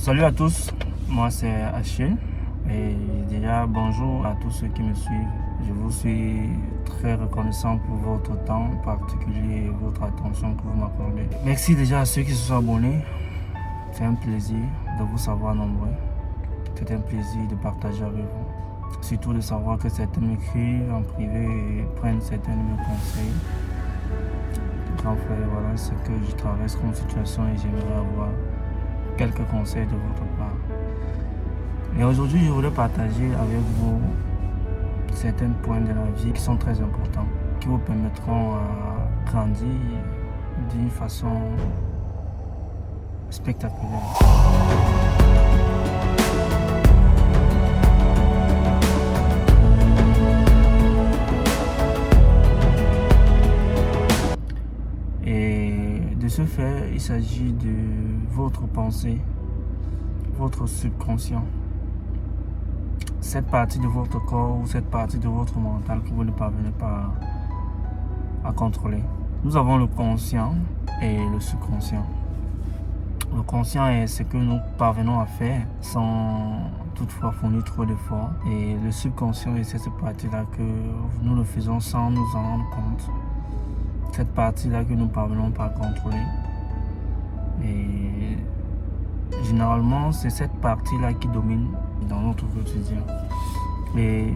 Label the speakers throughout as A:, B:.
A: Salut à tous, moi c'est Achille et déjà bonjour à tous ceux qui me suivent. Je vous suis très reconnaissant pour votre temps particulier et votre attention que vous m'accordez. Merci déjà à ceux qui se sont abonnés. C'est un plaisir de vous savoir nombreux. C'est un plaisir de partager avec vous. Surtout de savoir que certains m'écrivent en privé et prennent certains de mes conseils. Grand frère, voilà ce que je traverse comme situation et j'aimerais avoir quelques conseils de votre part. Et aujourd'hui, je voulais partager avec vous certains points de la vie qui sont très importants, qui vous permettront à grandir d'une façon spectaculaire. Et de ce fait, il s'agit de votre pensée, votre subconscient. Cette partie de votre corps ou cette partie de votre mental que vous ne parvenez pas à contrôler. Nous avons le conscient et le subconscient. Le conscient est ce que nous parvenons à faire sans toutefois fournir trop d'efforts. Et le subconscient est cette partie-là que nous le faisons sans nous en rendre compte. Cette partie-là que nous ne parvenons pas à contrôler. Et généralement, c'est cette partie-là qui domine dans notre quotidien. Et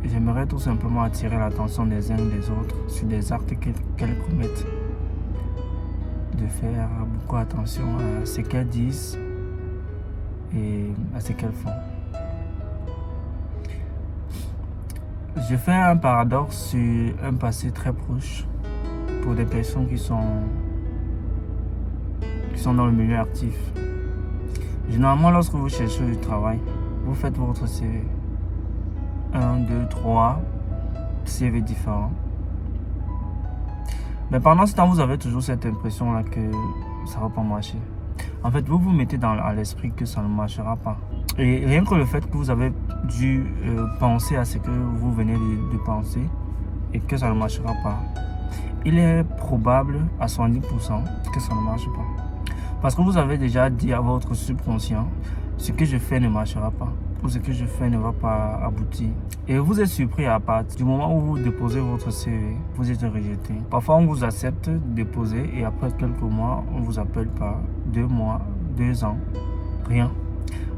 A: j'aimerais tout simplement attirer l'attention des uns et des autres sur des actes qu'elles commettent. De faire beaucoup attention à ce qu'elles disent et à ce qu'elles font. Je fais un paradoxe sur un passé très proche pour des personnes qui sont dans le milieu actif. Généralement, lorsque vous cherchez du travail, vous faites votre CV. 1, 2, 3 CV différents. Mais pendant ce temps, vous avez toujours cette impression-là que ça ne va pas marcher. En fait, vous vous mettez à l'esprit que ça ne marchera pas. Et rien que le fait que vous avez dû penser à ce que vous venez de penser et que ça ne marchera pas, il est probable à 70% que ça ne marche pas. Parce que vous avez déjà dit à votre subconscient, ce que je fais ne marchera pas, ou ce que je fais ne va pas aboutir. Et vous êtes surpris à partir du moment où vous déposez votre CV, vous êtes rejeté. Parfois on vous accepte de déposer et après quelques mois, on ne vous appelle pas. 2 mois, 2 ans, rien.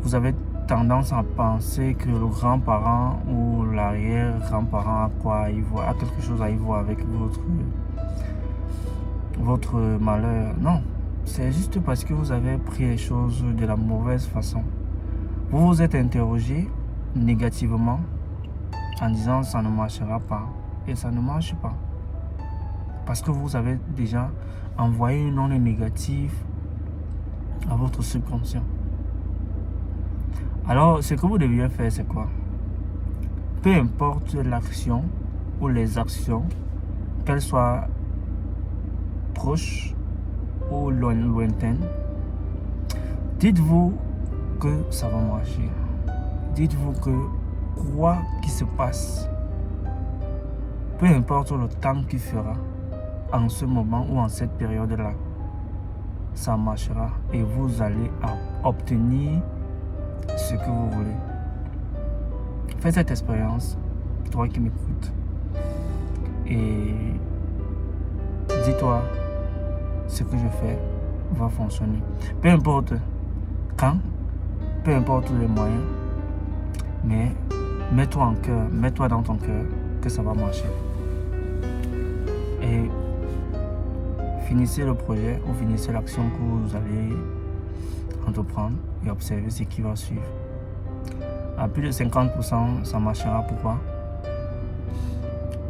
A: Vous avez tendance à penser que le grand-parent ou l'arrière-grand-parent a quelque chose à y voir avec votre malheur. Non. C'est juste parce que vous avez pris les choses de la mauvaise façon. Vous vous êtes interrogé négativement en disant ça ne marchera pas. Et ça ne marche pas. Parce que vous avez déjà envoyé une onde négative à votre subconscient. Alors, ce que vous deviez faire, c'est quoi? Peu importe l'action ou les actions, qu'elles soient proches ou lointaine, dites-vous que ça va marcher. Dites-vous que quoi qu'il se passe, peu importe le temps qu'il fera, en ce moment ou en cette période-là, ça marchera et vous allez obtenir ce que vous voulez. Faites cette expérience, toi qui m'écoutes, et dis-toi, ce que je fais va fonctionner. Peu importe quand, peu importe les moyens, mais mets-toi en cœur, mets-toi dans ton cœur que ça va marcher. Et finissez le projet ou finissez l'action que vous allez entreprendre et observez ce qui va suivre. À plus de 50%, ça marchera. Pourquoi?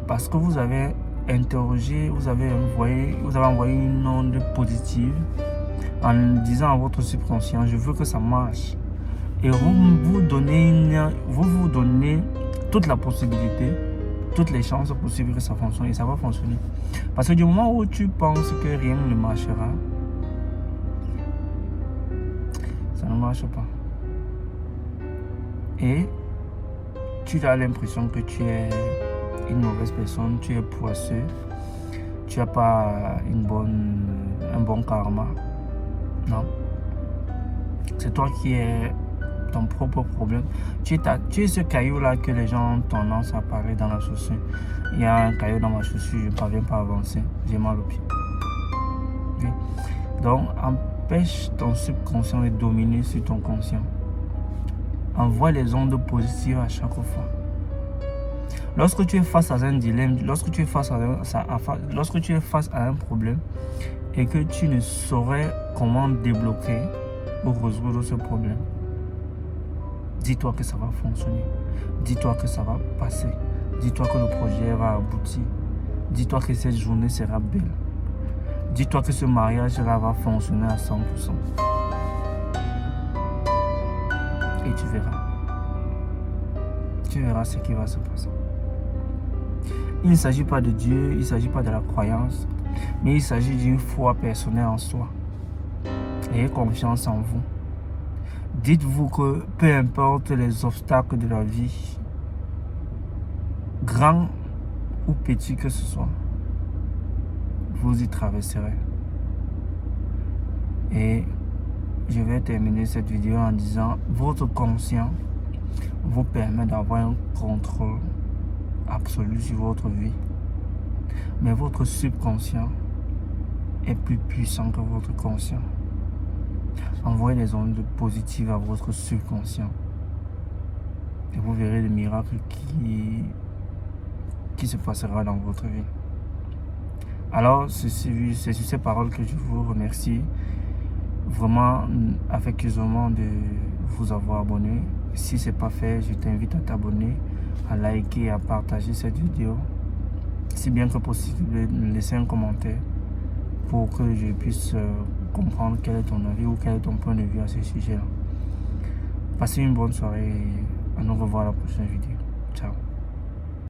A: Parce que vous avez interrogé, vous avez envoyé une onde positive en disant à votre subconscient, je veux que ça marche. Et vous donnez toute la possibilité, toutes les chances possibles que ça fonctionne et ça va fonctionner. Parce que du moment où tu penses que rien ne marchera, ça ne marche pas. Et tu as l'impression que tu es une mauvaise personne, tu es poisseux, tu n'as pas un bon karma. Non. C'est toi qui es ton propre problème. Tu es ce caillou-là que les gens ont tendance à parler dans la chaussure. Il y a un caillou dans ma chaussure, je ne parviens pas à avancer. J'ai mal au pied. Oui. Donc, empêche ton subconscient de dominer sur ton conscient. Envoie les ondes positives à chaque fois. Lorsque tu es face à un dilemme, lorsque tu es face à un problème et que tu ne saurais comment débloquer ou résoudre ce problème, dis-toi que ça va fonctionner. Dis-toi que ça va passer. Dis-toi que le projet va aboutir. Dis-toi que cette journée sera belle. Dis-toi que ce mariage-là va fonctionner à 100%. Et tu verras. Tu verras ce qui va se passer. Il ne s'agit pas de Dieu, il ne s'agit pas de la croyance, mais il s'agit d'une foi personnelle en soi. Ayez confiance en vous. Dites-vous que peu importe les obstacles de la vie, grands ou petits que ce soit, vous y traverserez. Et je vais terminer cette vidéo en disant, votre conscient vous permet d'avoir un contrôle absolu sur votre vie. Mais votre subconscient est plus puissant que votre conscient. Envoyez des ondes positives à votre subconscient. Et vous verrez le miracle qui se passera dans votre vie. Alors, c'est sur ces paroles que je vous remercie vraiment affectueusement de vous avoir abonné. Si ce n'est pas fait, je t'invite à t'abonner, à liker et à partager cette vidéo. Si bien que possible, laisser un commentaire pour que je puisse comprendre quel est ton avis ou quel est ton point de vue à ce sujet-là. Passez une bonne soirée et à nous revoir à la prochaine vidéo. Ciao.